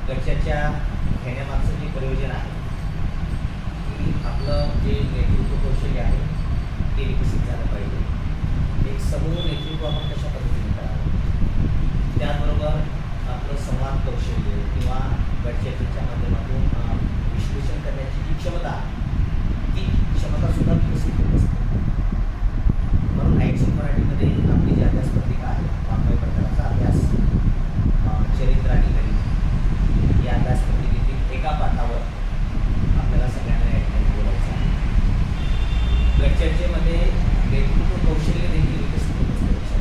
गडच्याच्या घेण्यामागचं जे प्रयोजन आहे की आपलं जे नेतृत्व कौशल्य आहे ते विकसित झालं पाहिजे. एक समूह नेतृत्व आपण कशा पद्धतीने करावं, त्याचबरोबर आपलं संवाद कौशल्य किंवा गडच्याच्या माध्यमातून विश्लेषण करण्याची जी क्षमता, ती क्षमतासुद्धा विकसित होत असते. म्हणून ऐच्छिक मराठीमध्ये आपली जी अभ्यास पत्रिका आहे, वाङ्मय प्रकाराचा अभ्यास, चरित्र आणि गणित या अभ्यास पत्रिकेतील एका पाठावर आपल्याला सगळ्यांना या ठिकाणी बोलायचं आहे. गडचर्चेमध्ये नेतृत्व कौशल्य देखील विकसित होत असते.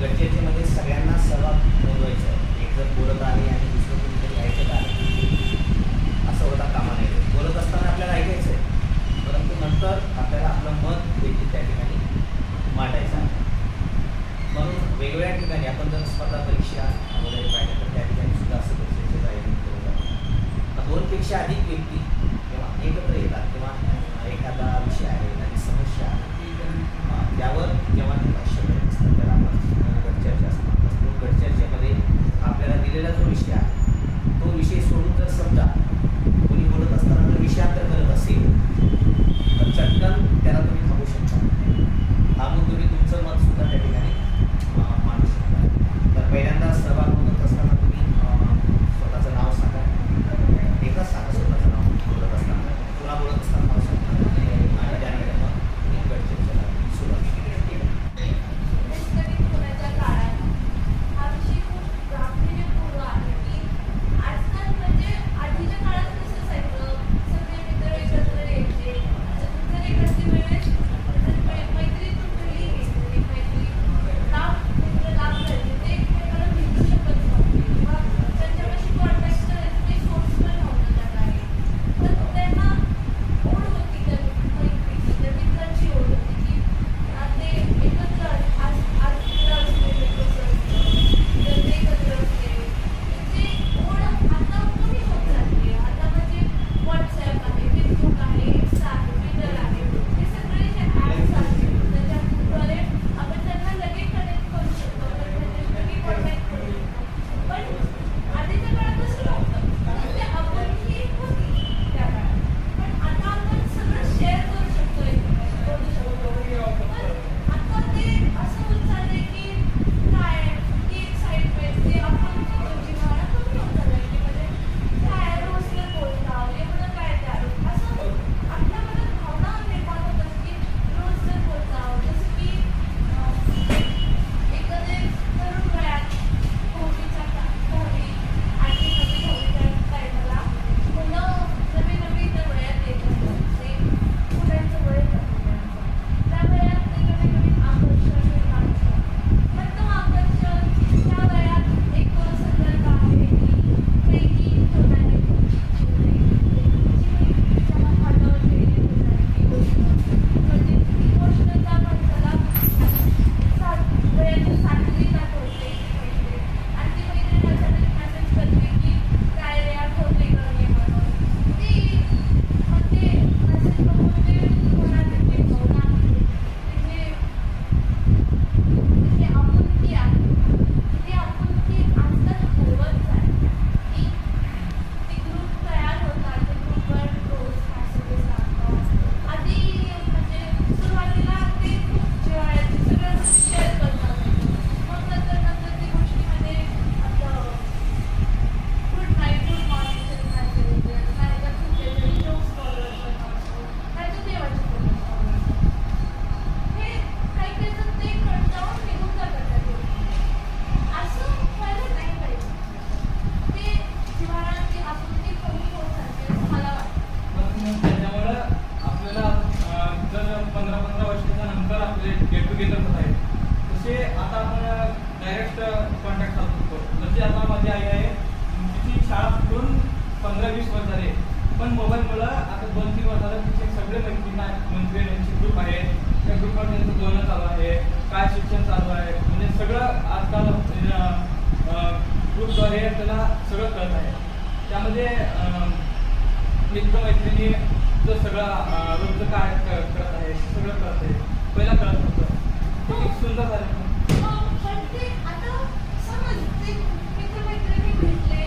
गडचर्चेमध्ये सगळ्यांना सहभाग नोंदवायचा आहे. एक जण बोलत आहे आणि दुसरं कोणीतरी ऐकत आहे असं होता कामा नये. बोलत असताना आपल्याला ऐकायचं आहे, परंतु नंतर आपल्याला आपलं मत देखील त्या ठिकाणी मांडायचं आहे. म्हणून वेगवेगळ्या ठिकाणी आपण जर स्पर्धा परीक्षा वगैरे पाहिजे तर त्या ठिकाणी सुद्धा असं गरजेचं आयोजन केलं जातं. 2पेक्षा अधिक व्यक्ती जेव्हा एकत्र येतात तेव्हा एखादा विषय आहे, एखादी समस्या आहे, त्यावर जेव्हा ते भाष्य करत असतात त्याला आपण गडचर्चा असं म्हणत असतो. गडचर्चेमध्ये आपल्याला दिलेला जो विषय आहे तो विषय सोडून जर समजा कोणी बोलत असताना जर विषयांतर करत असेल तर चटकन त्याला तुम्ही थांबू शकता. थांबून तुम्ही तुमचं मत सुद्धा त्या ठिकाणी मांडू शकता. तर पहिल्यांदा सहभाग नोंदवत असताना तुम्ही स्वतःचं नाव सांगा. एकच सांगा स्वतःचं नाव बोलत असताना, पुन्हा बोलत असताना नाव सांगा आणि त्यानंतर मग तुम्ही गडचर्चेला सुरुवात केली. पण मोबाईलमुळे आता 2-3 वर्षाला तिचे सगळे मंत्री यांचे ग्रुप आहेत, त्या ग्रुपवर त्यांचं बोलणं चालू आहे, काय शिक्षण चालू आहे, म्हणजे सगळं आजकाल ग्रुपद्वारे त्याला सगळं कळत आहे. त्यामध्ये मित्रमैत्रिणी जो सगळं रोजचं काय करत आहे सगळं कळत आहे. पहिला कळत होतं, ते एक सुंदर झालं. पण ते आता समज ते मित्रमैत्रिणी भेटले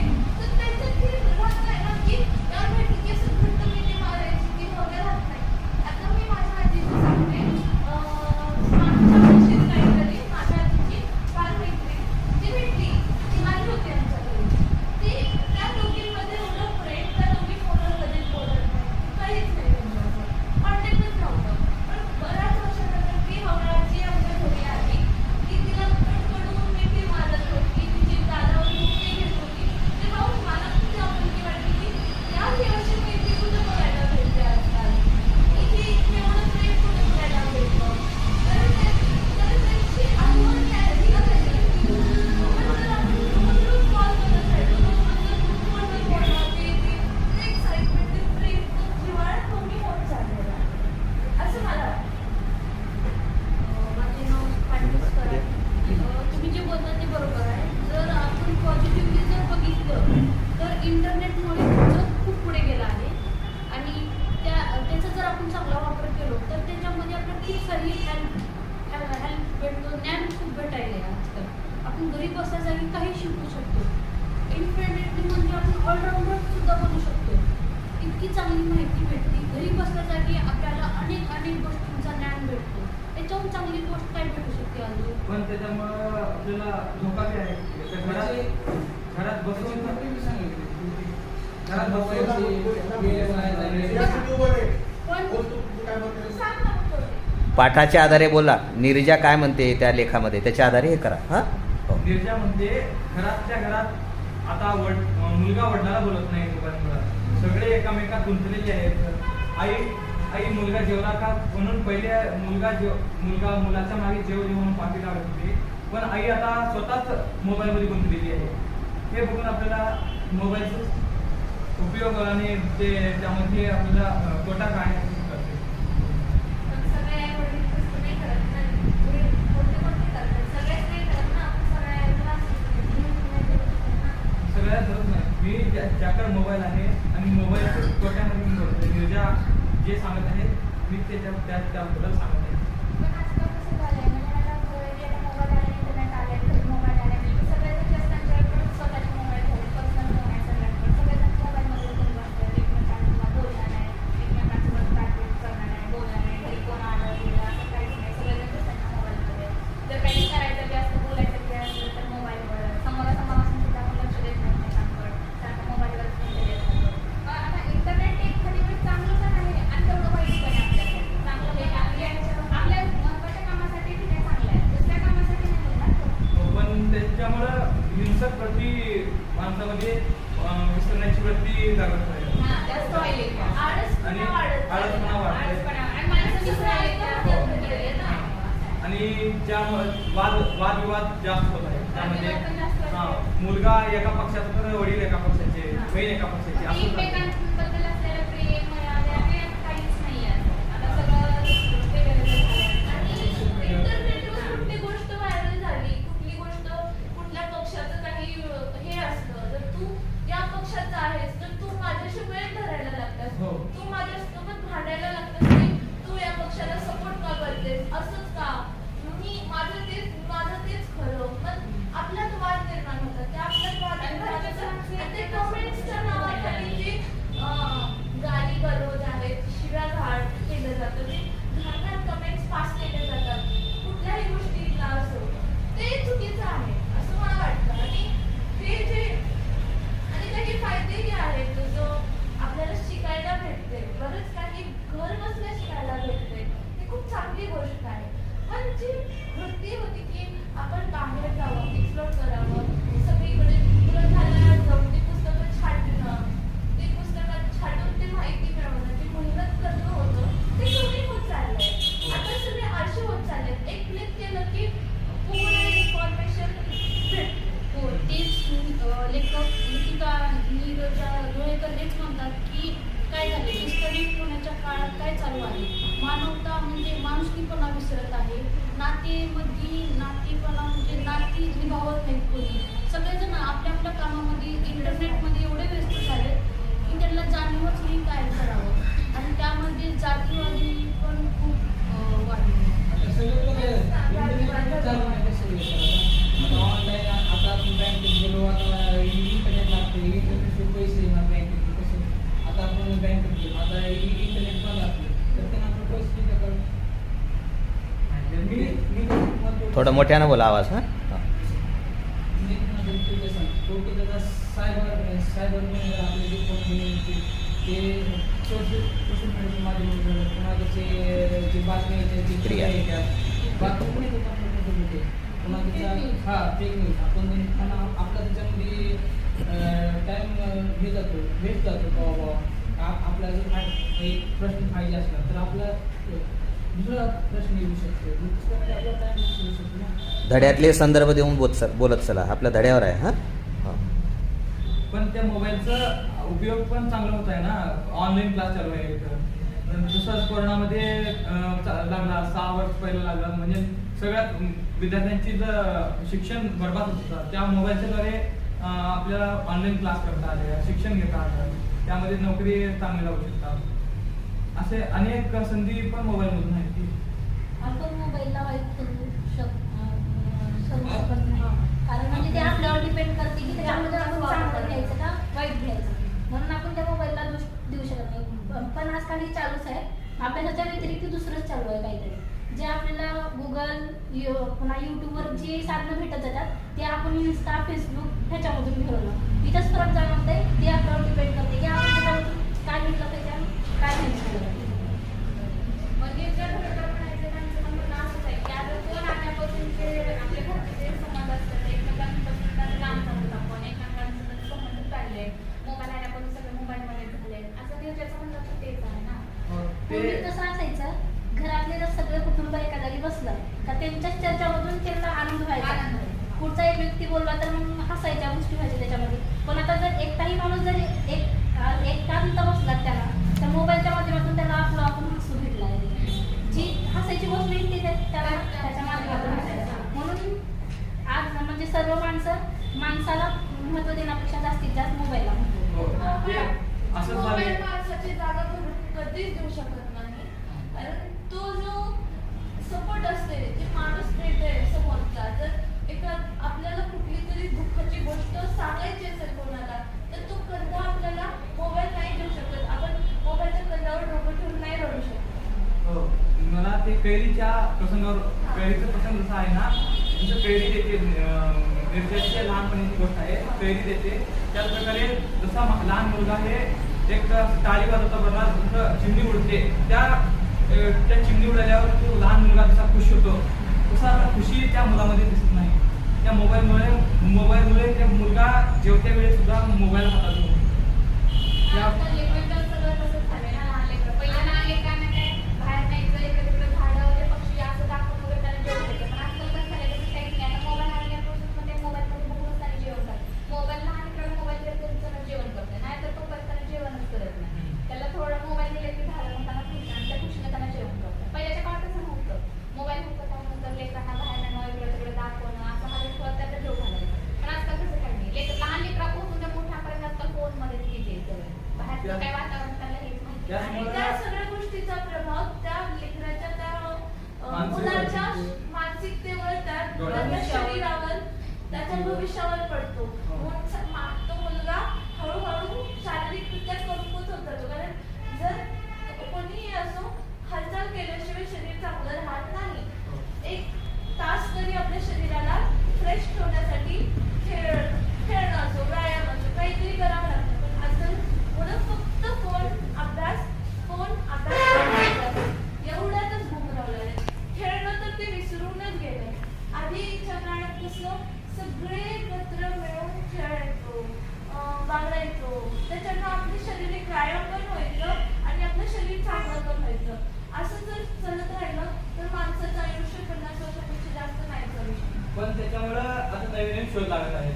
मोबाईलवरही आपल्याला अनेक गोष्टींचा ज्ञान भेटतो. त्याच्याहून चांगली गोष्ट काय भेटू शकते अजून? पण त्याच्यामुळं आपल्याला धोका बी आहे. घरात बसून घरात बसून पाठाच्या आधारे बोला. नीरजा काय म्हणते त्या लेखामध्ये, त्याच्या आधारे हे करा. हां, निर्जा म्हणजे घरातल्या घरात आता मुलगा वडिलाला बोलत नाही मोबाईलमुळे. सगळे एकामेकात गुंतलेले आहेत. आई मुलगा जेवला का म्हणून पहिले मुलगा मुलाच्या मागे जेव म्हणून पाठी लागत होती. पण आई आता स्वतःच मोबाईलमध्ये गुंतलेली आहे. हे बघून आपल्याला मोबाईलचा उपयोग आणि ते त्यामध्ये आपल्याला तोटा काय करते. पण सगळे आई-वडील तसं नाही करत ना. कोणते करतात? सगळेच नाही करत ना. आपण सगळ्या आईला नाही देऊ शकत ना. सगळ्यात धरत नाही. मी ज्याकडे मोबाईल आहे आणि मोबाईलच्या तोट्यामध्ये मी बोलतोय. निर्जा जे सांगत आहे मी त्याबद्दल सांगत आहे. पण आजकाल कसं झालंय, म्हणजे आता मोबाईल आले, इंटरनेट आले, घरी मोबाईल आले, सगळेजण जास्त त्यांच्याकडे स्वतःचे मोबाईल झाले, पर्सनल फोन आहे सगळ्यांकडे. सगळेजण मोबाईलमध्ये गुंतून बसतात. एकमेकांना बोलणार नाही, एकमेकांसोबत बातचीत करणार नाही, बोलणार नाही, घरी कोण आलं गेलं असं काहीच नाही. सगळेजण त्यांच्या मोबाईलमध्ये. जर काही करायचं बी असतं, बोलायचं बी असलं तर मोबाईलवर. समोरासमोर असून सुद्धा आपण लक्ष देत नाही एकमेकांकडे. सारखं मोबाईलवरच लक्ष देत राहतो. आता इंटरनेट एक खरी वेळ चांगलं पण आहे आणि तेवढं वाईट पण आहे आपल्यासाठी. चांगलं म्हणजे आपल्या महत्त्वाच्या कामासाठी ठीक आहे, चांगलं आहे. दुसऱ्या कामासाठी नाही म्हणणार तो. पण त्याच्यामुळं हिंसक प्रति माणसामध्ये विसरण्याची वृत्ती जागृत आहे. हां, जास्त व्हायले. आळसपणा वाढत चाललेला. आळसपणा वाढतोय. आळसपणा. आणि माणसं विसरायला लागतात गेलेले ना. आणि ज्यामुळे वादविवाद जास्त होत आहे. त्यामध्ये वादविवाद पण जास्त होत आहे. मुलगा एका पक्षाचा तर वडील एका पक्षाचे, हां. बहीण एका पक्षाची असं झालं. एकमेकांबद्दल असलेलं प्रेम, मर्यादा हे काहीच नाही आहे. आता सगळं वेगळं झालं. आणि इंटरनेटवर कुठली गोष्ट व्हायरल झाली, कुठली गोष्ट कुठल्या पक्षाचं काही हे असतं, जर तू या पक्षाचा आहेस तर तू माझ्याशी वेळ धरायला लागतास. हो. तू माझ्यासोबत भांडायला लागतास की तू या पक्षाला सपोर्ट का करतेस, असंच का, माझं तेच खरं. पण आपल्यात वाद निर्माण होतात. त्या आपल्यात वाद निर्माण होतात. आणि ते कमेंट्सच्या नावाखाली जे गाली गलौज आहेत, शिव्याघात केलं जातं, ते घाणघाण कमेंट्स पास केले जातात कुठल्याही गोष्टीला असो, ते चुकीचं आहे असं मला वाटतं. आणि हे जे आणि काही फायदेही आहेत, जो आपल्याला शिकायला भेटते, बरंच काही घर बसल्या शिकायला भेटते, ही खूप चांगली गोष्ट आहे. पण जी वृत्ती होती की आपण बाहेर जावं, एक्सप्लोर करावं, सगळीकडे ग्रंथालयात जाऊन ती पुस्तकं छाटणं, ती पुस्तकात छाटून ती माहिती मिळवणं, ती मेहनत करणं होतं, ते कमी होत चाललंय. आता सगळे आळशी होत चाललेत. एक क्लिक केलं की पूर्ण इन्फॉर्मेशन भेटते. तेच लेखक निकिता नीरजा डोळेकर हेच म्हणतात की काय झाले, डिस्कनेक्ट होण्याच्या काळात काय चालू आहे, मानवता म्हणजे माणुसकीपणा विसरत आहे, नातीपणा म्हणजे नाती निभावत नाहीत कोणी. सगळेजण आपल्या आपल्या कामामध्ये इंटरनेटमध्ये एवढे व्यस्त झाले की त्यांना जाणीवच नाही काय करावं. आणि त्यामध्ये जातीवादी पण खूप वाढले. ऑनलाईन आता आपण बँकेत गेलो, आता इंटरनेट लागते, इंटरनेटचे पैसे येणार बँकेत कसे. आता आपण बँकेत गेलो, आता इंटरनेट पण लागते, तर त्यांना आपण पैसे देतो. थोडं मोठ्यानं बोला आवाज. हां, सायबर आपले जे कंपनी ते सोशल मीडियाच्या माध्यमातून कोणाचे जे बातम्या क्रिया. येतात बातमी कोणाच्या फेक न्यूज आपण आपला त्याच्यामध्ये टाईम हे जातो, वेस्ट जातो. बाबा आपल्याला जर एक प्रश्न पाहिजे असला तर आपला दुसरा प्रश्न येऊ शकतो, दुसऱ्यामध्ये आपला टाईम येऊ शकतो ना. धड्यातले संदर्भ देऊन बोलत चला. आपल्या धड्यावर आहे. हां, पण त्या मोबाईलचा उपयोग पण चांगला होत आहे ना. ऑनलाईन क्लास चालू आहे इथं. तसंच कोरोनामध्ये लागला 6 वर्ष पहिलं लागला, म्हणजे सगळ्यात विद्यार्थ्यांची जर शिक्षण बरबाद होत होतं. त्या मोबाईलच्या द्वारे आपल्याला ऑनलाईन क्लास करता आले, शिक्षण घेता आलं, त्यामध्ये नोकरी चांगली लागू शकतात. असे अनेक संधी पण मोबाईलमधून आहेत की आपण मोबाईलला वाईट करू शकत नाही. कारण म्हणजे ते आपल्यावर डिपेंड करते की त्याच्यामध्ये आपण चांगलं घ्यायचं का वाईट घ्यायचं. म्हणून आपण त्या मोबाईलला दोष देऊ शकत नाही. पण आजकाल हे चालूच आहे ठेवलं काहीतरी. जे आपल्याला गुगल पुन्हा युट्यूबवर जे साधनं भेटत जातात ते आपण इंस्टा फेसबुक ह्याच्यामधून ठेवलं. इथंच फरक जाणवतंय. ते आपल्यावर डिपेंड करते की आपण त्याच्यामधून काय घेतलं त्याच्या काय घेतलं. म्हणजे जर खरं तर म्हणायचं त्यांचं म्हणणं असंच आहे की आता फोन आल्यापासूनचे आपल्या घरचे जे संबंध असतात एकमेकांपासून त्यांना लांब जातात आपण एकमेकांसोबत संबंध काढले. मोबाईल आल्यापासून सगळे मोबाईलमध्ये झाले असं न्यूजचं म्हणणं तर तेच आहे ना. पूर्वी कसं असायचं घरातले जर सगळे कुटुंब एका जागी बसलं का त्यांच्याच चर्चामधून त्यांना आनंद व्हायचा. पुढचा एक व्यक्ती बोलला तर मग हसायच्या गोष्टी व्हायच्या त्याच्यामध्ये. पण आता जर एकटाही माणूस जर एकांत बसला त्याला तर मोबाईलच्या माध्यमातून त्याला आपलं आपण हसू भेटला आहे. जी हसायची गोष्ट येईल ती त्याला त्याच्या माध्यमातून हसायचं. म्हणून आज म्हणजे सर्व माणसाला महत्त्व देण्यापेक्षा जास्तीत जास्त मोबाईलला महत्त्व देतात. असं मोबाईल झालंय. माणसाची जागा भरून कधीच देऊ शकत नाही. कारण तो जो सपोर्ट असते जे माणूस देते समोरचा जर एका आपल्याला कुठली तरी दुःखाची गोष्ट सांगायची असेल कोणाला तर तो कंधा आपल्याला मोबाईल नाही देऊ शकत. आपण मोबाईलच्या कंधावर डोकं ठेवून नाही रडू शकत. हो. मला ते कैरीच्या प्रसंगावर कैरीचा प्रसंग जसा आहे ना जसं कैरी देते निर्जच्या लहानपणीची गोष्ट आहे. कैरी देते त्याच प्रकारे जसा लहान मुलगा हे एक टाळी वाजवता बघा जसं चिमणी उडते त्या चिमणी उडाल्यावर तो लहान मुलगा जसा खुश होतो तसा आता खुशी त्या मुलामध्ये दिसत नाही. त्या मोबाईलमुळे त्या मुलगा जेवत्या वेळेस सुद्धा मोबाईल हातात घेतो. आजकाल लेकरांचं सगळं तसंच झालंय ना. लहान लेकरं पहिल्या लहान लेकरांना काय बाहेर न्यायचं इकडे तिकडे झाडं वगैरे पक्षी असं दाखवून वगैरे त्याला जेवण द्यायचं. पण आजकाल कसं झालं तसं काहीच नाही. आता मोबाईल आणल्यापासून पण ते मोबाईलमध्ये बघूनच त्याने जेवण करतात. मोबाईल लहान लेकरांना मोबाईल दिला तरी त्याला जेवण करते नाही तर तो त्याला जेवणच करत नाही. त्याला थोडं मोबाईल दिले की झालं मग त्याला खुश आणि त्या खुशीने त्याला जेवण करतात. पहिल्याच्या काळात तसं नव्हतं. मोबाईल होतं त्यानंतर लेकरांना बाहेर नेणं इकडे तिकडे दाखवणं असं हा थोडं त्याचा जेव घालायचं. पण आजकाल तसं काही नाही. लहान लेकरापासून त्या मोठ्यापर्यंत आजकाल फोनमध्ये घेते सगळं. बाहेरचं काय वातावरण त्याला हेच माहिती नाही. आणि त्या सगळ्या गोष्टीचा प्रभाव त्या लेकराच्या त्या मुलाच्या मानसिकतेवर त्या शरीरावर त्याच्या भविष्यावर पडतो. म्हणून तो मुलगा हळूहळू शारीरिकरित्या कमकुवत होत जातो. कारण जर कोणीही असो हालचाल केल्याशिवाय शरीर चांगलं राहत नाही. एक तास तरी आपल्या शरीराला फ्रेश ठेवण्यासाठी खेळणं असो व्यायाम असो काहीतरी करावं लागतं. पण आजकाल मुलं फक्त फोन अभ्यास एवढ्यातच गुंतलेले आहेत. खेळणं तर ते विसरूनच गेले. आधीच्या काळात कसं सगळे एकत्र मिळून खेळायचो बागडायचो. त्याच्यानं आपले शारीरिक व्यायाम पण व्हायचं आणि आपलं शरीर चांगलं पण व्हायचं. असं जर चालत राहिलं तर माणसाचं आयुष्य 50 वर्षापेक्षा जास्त नाही चालू शकत. पण त्याच्यामुळं आता नवीन शोध लागत आहे.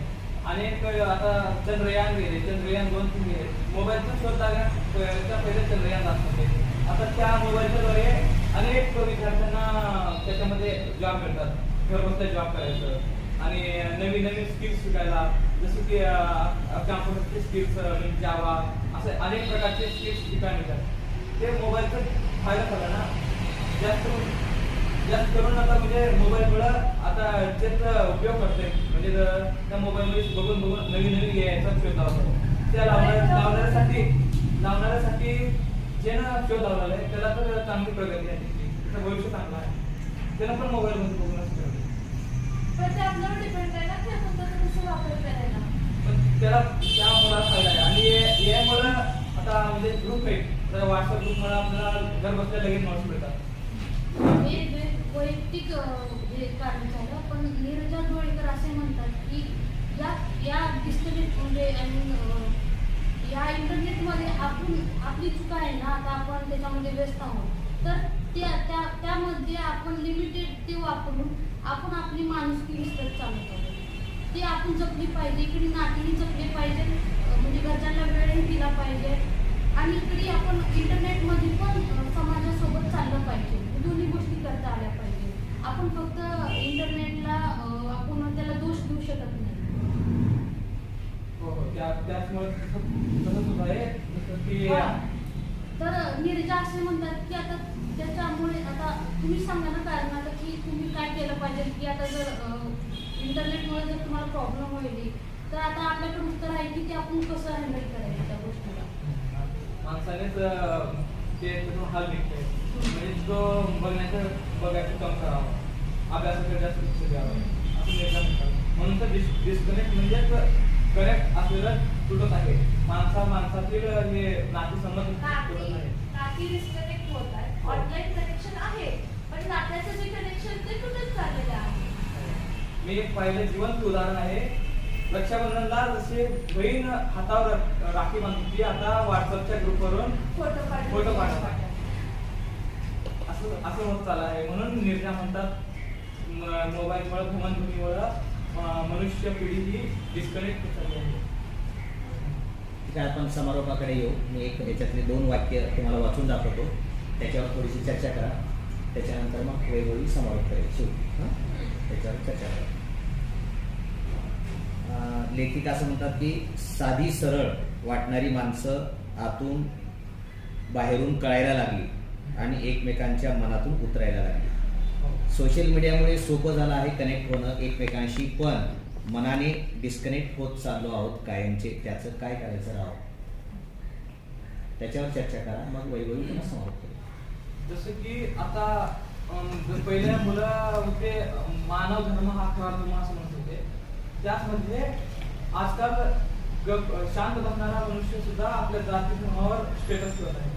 अनेक आता चंद्रयान गेले, चंद्रयान 2-3 गेले. मोबाईलचा शोध लागण्याच्या पहिले चंद्रयान जात होते. आता त्या मोबाईलच्या द्वारे अनेक विद्यार्थ्यांना त्याच्यामध्ये जॉब मिळतात. घर बसल्या जॉब करायचं आणि नवीन नवीन स्किल्स शिकायला जसं की कॉम्प्युटरचे स्किल्स जावा असे अनेक प्रकारचे स्किल्स शिकायला मिळतात. ते मोबाईलचा फायदा झाला ना. जास्त करून आता म्हणजे मोबाईलमुळं आता त्याचा उपयोग करते म्हणजे त्या मोबाईलमध्ये बघून नवीन यायचा शोध लावतो. त्या लावणाऱ्यासाठी जे ना शोध लावलेला आहे त्याला तर चांगली प्रगती आहे. त्याचं भविष्य चांगलं आहे. त्याला पण मोबाईलमध्ये बघूनच करते. पण ते आपल्यावर डिपेंड आहे ना की आपण त्याचा कसं वापर करायला. पण त्याला त्या मुलाला फायदा आहे. आणि यामुळं आता म्हणजे ग्रुप आहे तर व्हॉट्सअप ग्रुपमुळे आपल्याला घर बसल्या लगेच माणूस मिळतात. हे वैयक्तिक हे कारण झालं. पण नीरजा डोळेकर असे म्हणतात की या डिस्टर्ब म्हणजे या इंटरनेटमध्ये आपली चुका आहे ना. आता आपण त्याच्यामध्ये व्यस्त आहोत तर त्यामध्ये आपण लिमिटेड ते वापरून आपण आपली माणुसकी विसरत चालत आहोत. ती आपण जपली पाहिजे. इकडे नातीने जपली पाहिजे म्हणजे घरच्यांना वेळही दिला पाहिजे आणि इकडे आपण इंटरनेटमध्ये पण समाजासोबत चाललं पाहिजे. दोन्ही गोष्टी करता आल्या पाहिजे. आपण फक्त इंटरनेटला आपण त्याला दोष देऊ शकत नाही. हो त्याचमुळे तसंच आहे जसं की तर नीरजा असे म्हणतात की आता त्याच्यामुळे आता तुम्ही सांगा ना कारण आता की तुम्ही काय केलं पाहिजे की आता जर इंटरनेटमुळे जर तुम्हाला प्रॉब्लेम होईल तर आता आपल्याकडे उत्तर आहे की ते आपण कसं हँडल करायचं त्या गोष्टीला. माणसानेच ते त्यातून हल निघते म्हणजे तो बघायचं काम करावं अभ्यासाकडे जास्त लक्ष द्यावं असं निर्णय म्हणतात म्हणून तर डिस्कनेक्ट म्हणजे कनेक्ट असलेलं तुटत आहे माणसातील हे नातेसंबंध तुटत आहे नाती डिस्कनेक्ट होत आहे ऑनलाईन कनेक्शन आहे पण नात्याचं जे कनेक्शन ते तुटत चाललेलं आहे मी एक पाहिलं जिवंत उदाहरण आहे रक्षाबंधनला जसे बहीण हातावर राखी बांधते ती आता व्हॉट्सअपच्या ग्रुपवरून फोटो पाठवतात असं होत चाललं आहे म्हणून निर्जा म्हणतात मोबाईलमुळे भ्रमणध्वनीमुळे मनुष्य पिढी ही डिस्कनेक्ट झाली आहे ठीक आहे आपण समारोपाकडे येऊ मी एक याच्यातले 2 वाक्य तुम्हाला वाचून दाखवतो त्याच्यावर थोडीशी चर्चा करा त्याच्यानंतर मग वेगवेगळी समारोप करेल शिव त्याच्यावर चर्चा करा लेखिका असं म्हणतात की साधी सरळ वाटणारी माणसं आतून बाहेरून कळायला लागली आणि एकमेकांच्या मनातून उतरायला लागली सोशल मीडियामुळे सोपं झालं आहे कनेक्ट होणं एकमेकांशी पण मनाने डिस्कनेक्ट होत चाललो आहोत कायमचे त्याचं काय करायचं राहावं त्याच्यावर चर्चा करा मग वैभवी समारोप करू जसं की आता पहिल्या मुलं होते मानव धर्म हा खरा धर्म असं म्हणत होते त्याचमध्ये आजकाल शांत बसणारा मनुष्य सुद्धा आपल्या जाती धर्मावर स्टेटस ठेवत आहे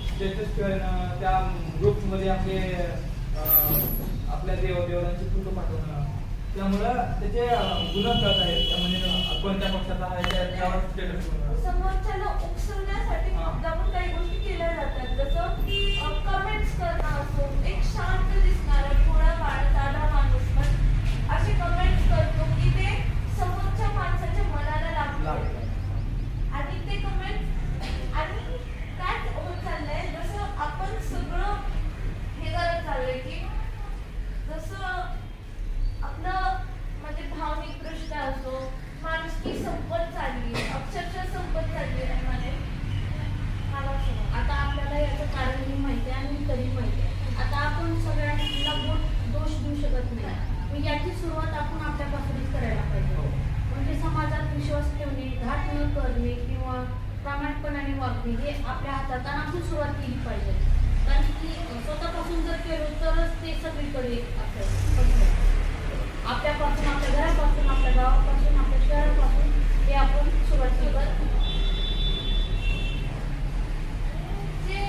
स्टेटस ठेवणं त्या ग्रुपमध्ये आपल्या देवांचे फोटो पाठवणं त्यामुळं त्याचे गुन्हा कळत आहेत म्हणजे कोणत्या पक्षाचा आहे त्यावर स्टेटस ठेवणं समोरच्याला उकसवण्यासाठी मुद्दामून काही गोष्टी केल्या जातात जसं कमेंट्स करणं असो एक शांत दिसणारा थोडा वाढताना माणूस पण असे कमेंट्स करतो की ते समोरच्या माणसाच्या मनाला लागतात आणि ते कमेंट्स आणि काय होत चाललंय जसं आपण सगळं हे करत चाललंय की जसं आपलं म्हणजे भावनिक दृष्ट्या असो माणुसकी संपत चालली अक्षरशः संपत चालली आहे म्हणे मला असं वाटतं. आता आपल्याला याचं कारणही माहिती आहे आणि कधी माहिती आहे आता आपण सगळ्यांना दोष देऊ शकत नाही मग याची सुरुवात आपण आपल्यापासूनच करायला पाहिजे म्हणजे समाजात विश्वास ठेवणे घात न करणे किंवा प्रामाणिकपणाने वागणे हे आपल्या हातात आणि आपण सुरुवात केली पाहिजे कारण की स्वतःपासून जर केलो तरच ते सगळीकडे आपल्यापासून आपल्या घरापासून आपल्या गावापासून आपल्या शहरापासून हे आपण सुरुवात केली जे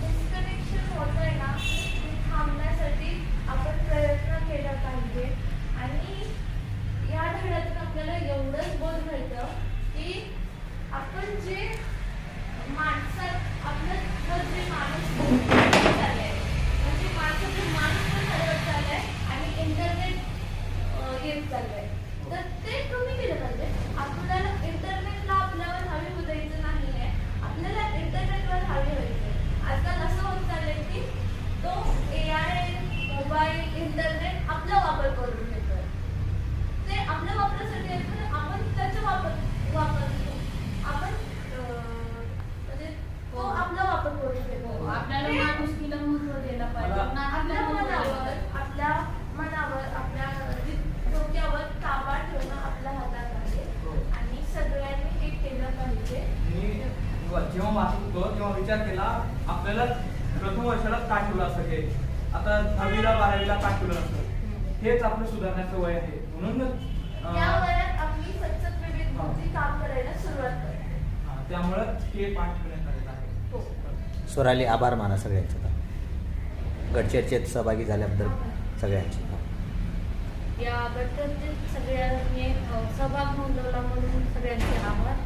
डिस्कनेक्शन होत आहे ना ते थांबण्यासाठी आपण प्रयत्न केला पाहिजे आणि या धड्यातून आपल्याला एवढंच बोध मिळतं की आपण जे माणसात आपलं जे माणूस चाललंय म्हणजे माणसाचं माणूस पण हरवत चाललंय आणि इंटरनेट येत चाललंय तर ते कमी केलं पाहिजे आपल्याला इंटरनेटला आपल्यावर हवी होतायचं नाही आहे आपल्याला इंटरनेटवर हवी व्हायचं आजकाल असं होत चाललंय की तो AI मोबाईल इंटरनेट आपला वापर करून घेतोय ते आपल्या वापरासाठी येतं आपण त्याचा वापर आपण म्हणजे तो आपला वापर करून घेतो आपल्याला माणुसकीला महत्त्व द्यायला पाहिजे आपल्या मनावर आपल्या डोक्यावर ताबा ठेवणं आपल्या हातात आहे आणि सगळ्यांनी हे केलं पाहिजे मी जेव्हा वाचत होतो तेव्हा विचार केला आपल्याला प्रथम वर्षाला का ठेवलं असं हे आता 10वीला 12वीला का ठेवलं असं हेच आपलं सुधारण्याचं वय आहे म्हणून या वयात आम्ही सतत विविध गोष्टी काम करायला सुरुवात करतो त्यामुळं हे पाठ करण्यात आलेलं आहे स्वराली आभार माना सगळ्यांचा गटचर्चेत सहभागी झाल्याबद्दल सगळ्यांचे या गटचर्चेत सगळ्यांनी सहभाग नोंदवला म्हणून सगळ्यांचे आभार